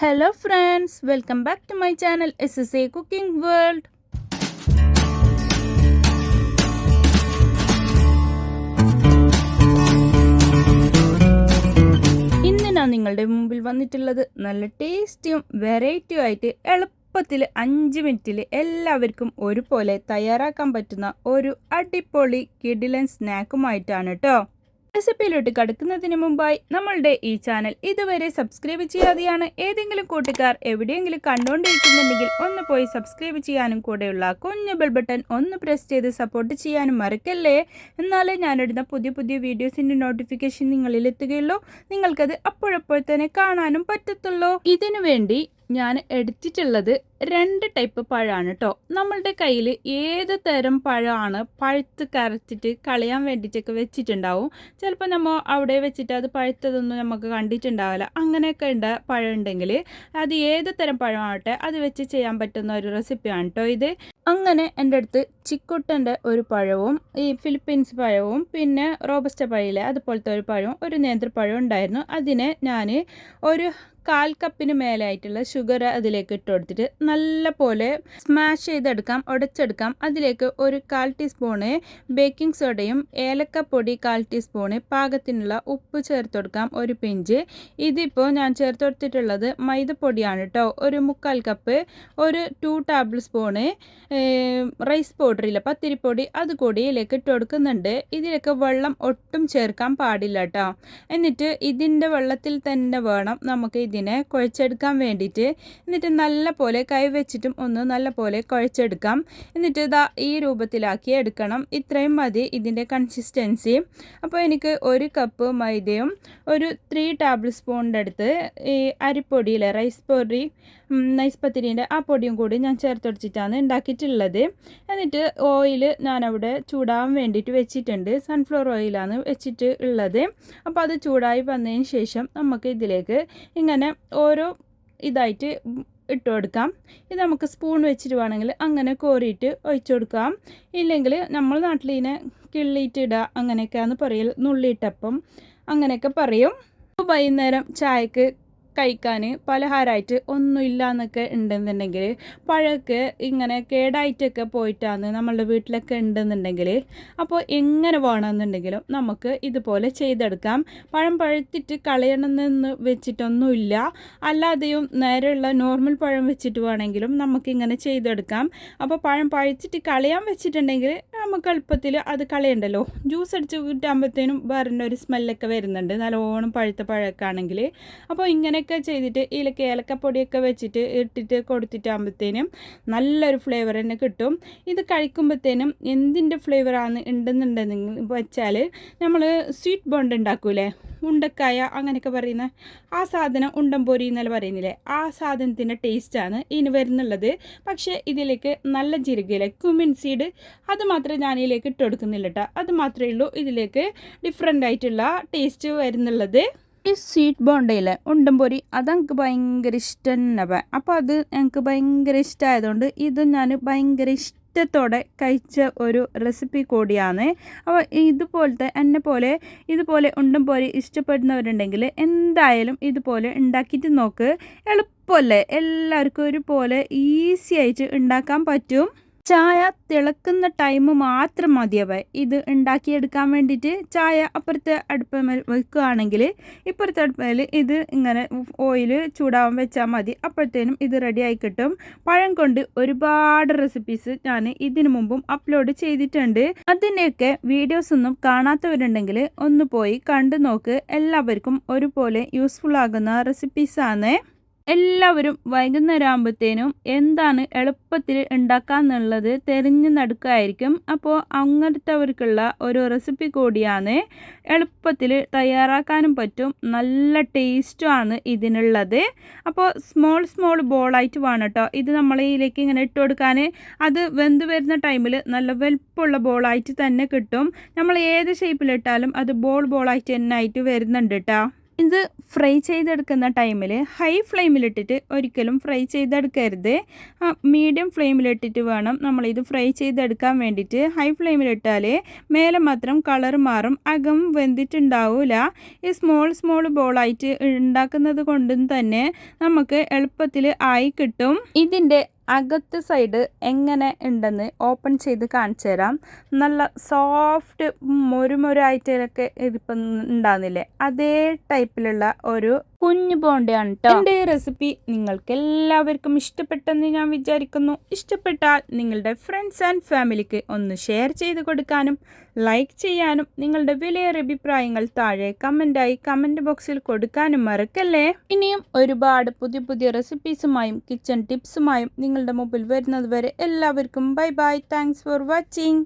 Hello friends, welcome back to my channel SSA Cooking World. ഇന്ന് ഞാൻ നിങ്ങളുടെ മുമ്പിൽ വന്നിട്ടുള്ളത് നല്ല ടേസ്റ്റിയും വെറൈറ്റിയും ആയിട്ട് എളുപ്പത്തിൽ 5 മിനിറ്റിൽ എല്ലാവർക്കും ഒരുപോലെ തയ്യാറാക്കാൻ പറ്റുന്ന ഒരു അടിപൊളി കിടിലൻ സ്നാക്കുമായിട്ടാണ് കേട്ടോ. റെസിപ്പിയിലോട്ട് കടക്കുന്നതിന് മുമ്പായി നമ്മളുടെ ഈ ചാനൽ ഇതുവരെ സബ്സ്ക്രൈബ് ചെയ്യാതെയാണ് ഏതെങ്കിലും കൂട്ടുകാർ എവിടെയെങ്കിലും കണ്ടുകൊണ്ടിരിക്കുന്നുണ്ടെങ്കിൽ ഒന്ന് പോയി സബ്സ്ക്രൈബ് ചെയ്യാനും കൂടെയുള്ള കുഞ്ഞു ബെൽ ബട്ടൺ ഒന്ന് പ്രസ് ചെയ്ത് സപ്പോർട്ട് ചെയ്യാനും മറക്കല്ലേ. എന്നാലേ ഞാനിടുന്ന പുതിയ പുതിയ വീഡിയോസിൻ്റെ നോട്ടിഫിക്കേഷൻ നിങ്ങളിൽ എത്തുകയുള്ളൂ, നിങ്ങൾക്കത് അപ്പോഴപ്പോൾ തന്നെ കാണാനും പറ്റത്തുള്ളൂ. ഇതിനു വേണ്ടി ഞാൻ എടുത്തിട്ടുള്ളത് 2 ടൈപ്പ് പഴമാണ് കേട്ടോ. നമ്മളുടെ കയ്യിൽ ഏത് തരം പഴമാണ് പഴുത്ത് കരച്ചിട്ട് കളയാൻ വേണ്ടിയിട്ടൊക്കെ വെച്ചിട്ടുണ്ടാവും. ചിലപ്പോൾ നമ്മൾ അവിടെ വെച്ചിട്ട് അത് പഴുത്തതൊന്നും നമുക്ക് കണ്ടിട്ടുണ്ടാവില്ല. അങ്ങനെയൊക്കെ പഴം ഉണ്ടെങ്കിൽ അത് ഏത് തരം പഴമാവട്ടെ അത് വെച്ച് ചെയ്യാൻ പറ്റുന്ന ഒരു റെസിപ്പിയാണ് കേട്ടോ ഇത്. അങ്ങനെ എൻ്റെ അടുത്ത് ചിക്കുട്ടൻ്റെ ഒരു പഴവും ഈ ഫിലിപ്പീൻസ് പഴവും പിന്നെ റോബസ്റ്റ പഴയിലെ അതുപോലത്തെ ഒരു പഴവും ഒരു നേന്ത്രപ്പഴവും ഉണ്ടായിരുന്നു. അതിനെ ഞാൻ ഒരു 1/4 കപ്പിന് മേലായിട്ടുള്ള ഷുഗർ അതിലേക്ക് ഇട്ട് കൊടുത്തിട്ട് നല്ല പോലെ സ്മാഷ് ചെയ്തെടുക്കാം, ഉടച്ചെടുക്കാം. അതിലേക്ക് ഒരു 1/4 ടീസ്പൂണ് ബേക്കിംഗ് സോഡയും ഏലക്കപ്പൊടി 1/4 ടീസ്പൂണ് പാകത്തിനുള്ള ഉപ്പ് ചേർത്ത് കൊടുക്കാം, ഒരു പിഞ്ച്. ഇതിപ്പോൾ ഞാൻ ചേർത്ത് കൊടുത്തിട്ടുള്ളത് മൈദപ്പൊടിയാണ് കേട്ടോ. ഒരു 3/4 കപ്പ്, ഒരു 2 ടേബിൾ സ്പൂണ് റൈസ് പൗഡറില്ല പത്തിരിപ്പൊടി അത് കൂടി ഇതിലേക്ക് ഇട്ട് കൊടുക്കുന്നുണ്ട്. ഇതിലേക്ക് വെള്ളം ഒട്ടും ചേർക്കാൻ പാടില്ല കേട്ടോ. എന്നിട്ട് ഇതിൻ്റെ വെള്ളത്തിൽ തന്നെ വേണം നമുക്ക് ഇതിനെ കുഴച്ചെടുക്കാൻ വേണ്ടിയിട്ട്. എന്നിട്ട് നല്ല പോലെ കൈ വെച്ചിട്ടും ഒന്ന് നല്ല പോലെ കുഴച്ചെടുക്കാം. എന്നിട്ട് ഇതാ ഈ രൂപത്തിലാക്കി എടുക്കണം. ഇത്രയും മതി ഇതിൻ്റെ കൺസിസ്റ്റൻസി. അപ്പോൾ എനിക്ക് 1 കപ്പ് മൈദയും ഒരു 3 ടേബിൾ സ്പൂണിൻ്റെ അടുത്ത് ഈ അരിപ്പൊടിയിലെ റൈസ് പൊടി നൈസ് പത്തിരീൻ്റെ ആ പൊടിയും കൂടി ഞാൻ ചേർത്ത് വെച്ചിട്ടാണ് ഉണ്ടാക്കിയിട്ടുള്ളത്. എന്നിട്ട് ഓയിൽ ഞാനവിടെ ചൂടാൻ വേണ്ടിയിട്ട് വെച്ചിട്ടുണ്ട്. സൺഫ്ലവർ ഓയിലാണ് വെച്ചിട്ട് ഉള്ളത്. അപ്പോൾ അത് ചൂടായി വന്നതിന് ശേഷം നമുക്ക് ഇതിലേക്ക് ഇങ്ങനെ ഓരോ ഇതായിട്ട് ഇട്ട് കൊടുക്കാം. ഇത് നമുക്ക് സ്പൂൺ വെച്ചിട്ട് വേണമെങ്കിൽ അങ്ങനെ കോരിയിട്ട് ഒഴിച്ചു കൊടുക്കാം. ഇല്ലെങ്കിൽ നമ്മൾ നാട്ടിൽ ഇതിനെ കിള്ളിയിട്ട് ഇടുക അങ്ങനെയൊക്കെയാണ് പറയൽ, നുള്ളിയിട്ടപ്പം അങ്ങനെയൊക്കെ പറയും. വൈകുന്നേരം ചായക്ക് കഴിക്കാൻ പലഹാരമായിട്ട് ഒന്നുമില്ല എന്നൊക്കെ ഉണ്ടെന്നുണ്ടെങ്കിൽ, പഴമൊക്കെ ഇങ്ങനെ കേടായിട്ടൊക്കെ പോയിട്ടാണ് നമ്മളുടെ വീട്ടിലൊക്കെ ഉണ്ടെന്നുണ്ടെങ്കിൽ, അപ്പോൾ എങ്ങനെ വേണമെന്നുണ്ടെങ്കിലും നമുക്ക് ഇതുപോലെ ചെയ്തെടുക്കാം. പഴം പഴുത്തിട്ട് കളയണമെന്ന് വെച്ചിട്ടൊന്നുമില്ല, അല്ലാതെയും നേരെയുള്ള നോർമൽ പഴം വെച്ചിട്ട് വേണമെങ്കിലും നമുക്കിങ്ങനെ ചെയ്തെടുക്കാം. അപ്പോൾ പഴം പഴുത്തിട്ട് കളയാൻ വെച്ചിട്ടുണ്ടെങ്കിൽ നമുക്ക് എളുപ്പത്തിൽ അത് കളയണ്ടല്ലോ. ജ്യൂസ് അടിച്ച് കിട്ടാകുമ്പോഴത്തേനും വേറെ ഒരു സ്മെല്ലൊക്കെ വരുന്നുണ്ട്, നല്ലോണം പഴുത്ത പഴമൊക്കെ ആണെങ്കിൽ. അപ്പോൾ ഇങ്ങനെ ചെയ്തിട്ട് ഇതിലേക്ക് ഏലക്കപ്പൊടിയൊക്കെ വെച്ചിട്ട് ഇട്ടിട്ട് കൊടുത്തിട്ടാകുമ്പോഴത്തേനും നല്ലൊരു ഫ്ലേവർ തന്നെ കിട്ടും. ഇത് കഴിക്കുമ്പോഴത്തേനും എന്തിൻ്റെ ഫ്ലേവറാണ് ഉണ്ടെന്നുണ്ടെങ്കിൽ വെച്ചാൽ നമ്മൾ സ്വീറ്റ് ബോണ്ട് ഉണ്ടാക്കൂലേ, ഉണ്ടക്കായ അങ്ങനെയൊക്കെ പറയുന്ന ആ സാധനം, ഉണ്ടംപൊരി എന്നല്ല പറയുന്നില്ലേ, ആ സാധനത്തിൻ്റെ ടേസ്റ്റാണ് ഇനി വരുന്നുള്ളത്. പക്ഷേ ഇതിലേക്ക് നല്ല ജീരകയിലെ കുമിൻ സീഡ് അത് മാത്രമേ ഞാൻ ഇതിലേക്ക് ഇട്ട് കൊടുക്കുന്നില്ല കേട്ടോ. അത് മാത്രമേ ഉള്ളൂ ഇതിലേക്ക് ഡിഫറെൻ്റ് ആയിട്ടുള്ള ടേസ്റ്റ് വരുന്നുള്ളത്. ഈ സ്വീറ്റ് ബോണ്ടയിലെ ഉണ്ടംപൊരി അതെനിക്ക് ഭയങ്കര ഇഷ്ടം തന്നെ. അപ്പോൾ അത് എനിക്ക് ഭയങ്കര ഇഷ്ടമായതുകൊണ്ട് ഇത് ഞാൻ ഭയങ്കര ഇഷ്ടത്തോടെ കഴിച്ച ഒരു റെസിപ്പി കൂടിയാണ്. അപ്പോൾ ഇതുപോലത്തെ എന്നെ പോലെ ഇതുപോലെ ഉണ്ടംപൊരി ഇഷ്ടപ്പെടുന്നവരുണ്ടെങ്കിൽ എന്തായാലും ഇതുപോലെ ഉണ്ടാക്കിയിട്ട് നോക്ക്. എളുപ്പമല്ലേ, എല്ലാവർക്കും ഒരുപോലെ ഈസി ആയിട്ട് ഉണ്ടാക്കാൻ പറ്റും. ചായ തിളക്കുന്ന ടൈം മാത്രം മതിയാവേ ഇത് ഉണ്ടാക്കിയെടുക്കാൻ വേണ്ടിയിട്ട്. ചായ അപ്പുറത്തെ അടുപ്പമേൽ വെക്കുകയാണെങ്കിൽ ഇപ്പുറത്തെ അടുപ്പയിൽ ഇത് ഇങ്ങനെ ഓയിൽ ചൂടാവാൻ വെച്ചാൽ മതി, അപ്പോഴത്തേനും ഇത് റെഡി ആയി കിട്ടും. പഴം കൊണ്ട് ഒരുപാട് റെസിപ്പീസ് ഞാൻ ഇതിനു മുമ്പും അപ്ലോഡ് ചെയ്തിട്ടുണ്ട്. അതിൻ്റെയൊക്കെ വീഡിയോസ് ഒന്നും കാണാത്തവരുണ്ടെങ്കിൽ ഒന്ന് പോയി കണ്ടു നോക്ക്. എല്ലാവർക്കും ഒരുപോലെ യൂസ്ഫുൾ ആകുന്ന റെസിപ്പീസാണ്. എല്ലാവരും വൈകുന്നേരം ആകുമ്പോഴത്തേനും എന്താണ് എളുപ്പത്തിൽ ഉണ്ടാക്കാന്നുള്ളത് തിരഞ്ഞു നടക്കുകയായിരിക്കും. അപ്പോൾ അങ്ങനത്തെവർക്കുള്ള ഒരു റെസിപ്പി കൂടിയാണ്. എളുപ്പത്തിൽ തയ്യാറാക്കാനും പറ്റും, നല്ല ടേസ്റ്റുമാണ് ഇതിനുള്ളത്. അപ്പോൾ സ്മോൾ ബോളായിട്ട് വേണം കേട്ടോ ഇത് നമ്മൾ ഇതിലേക്ക് ഇങ്ങനെ ഇട്ട് കൊടുക്കാൻ. അത് വെന്ത് വരുന്ന ടൈമിൽ നല്ല വലുപ്പമുള്ള ബോളായിട്ട് തന്നെ കിട്ടും. നമ്മൾ ഏത് ഷേപ്പിലിട്ടാലും അത് ബോളായിട്ട് തന്നെ ആയിട്ട് വരുന്നുണ്ട് കേട്ടോ. ഇത് ഫ്രൈ ചെയ്തെടുക്കുന്ന ടൈമിൽ ഹൈ ഫ്ലെയിമിലിട്ടിട്ട് ഒരിക്കലും ഫ്രൈ ചെയ്തെടുക്കരുത്. മീഡിയം ഫ്ലെയിമിലിട്ടിട്ട് വേണം നമ്മളിത് ഫ്രൈ ചെയ്തെടുക്കാൻ വേണ്ടിയിട്ട്. ഹൈ ഫ്ലെയിമിലിട്ടാൽ മേലെ മാത്രം കളർ മാറും, അകം വെന്തിട്ടുണ്ടാവില്ല. ഈ സ്മോൾ ബോളായിട്ട് ഉണ്ടാക്കുന്നത് കൊണ്ടും തന്നെ നമുക്ക് എളുപ്പത്തിൽ ആയി കിട്ടും. ഇതിൻ്റെ അകത്ത് സൈഡ് എങ്ങനെ ഉണ്ടെന്ന് ഓപ്പൺ ചെയ്ത് കാണിച്ചു തരാം. നല്ല സോഫ്റ്റ് മൊരുമൊരായിട്ടൊക്കെ ഇതിപ്പം ഉണ്ടാകുന്നില്ലേ, അതേ ടൈപ്പിലുള്ള ഒരു കുഞ്ഞു ബോണ്ടയാണ് കേട്ടോ. എൻ്റെ ഈ റെസിപ്പി നിങ്ങൾക്ക് എല്ലാവർക്കും ഇഷ്ടപ്പെട്ടെന്ന് ഞാൻ വിചാരിക്കുന്നു. ഇഷ്ടപ്പെട്ടാൽ നിങ്ങളുടെ ഫ്രണ്ട്സ് ആൻഡ് ഫാമിലിക്ക് ഒന്ന് ഷെയർ ചെയ്ത് കൊടുക്കാനും ലൈക്ക് ചെയ്യാനും നിങ്ങളുടെ വിലയേറിയ അഭിപ്രായങ്ങൾ താഴെ കമൻറ്റ് ബോക്സിൽ കൊടുക്കാനും മറക്കല്ലേ. ഇനിയും ഒരുപാട് പുതിയ റെസിപ്പീസുമായും കിച്ചൺ ടിപ്സുമായും നിങ്ങളുടെ മുമ്പിൽ വരുന്നത് വരെ എല്ലാവർക്കും ബൈ. Thanks for watching.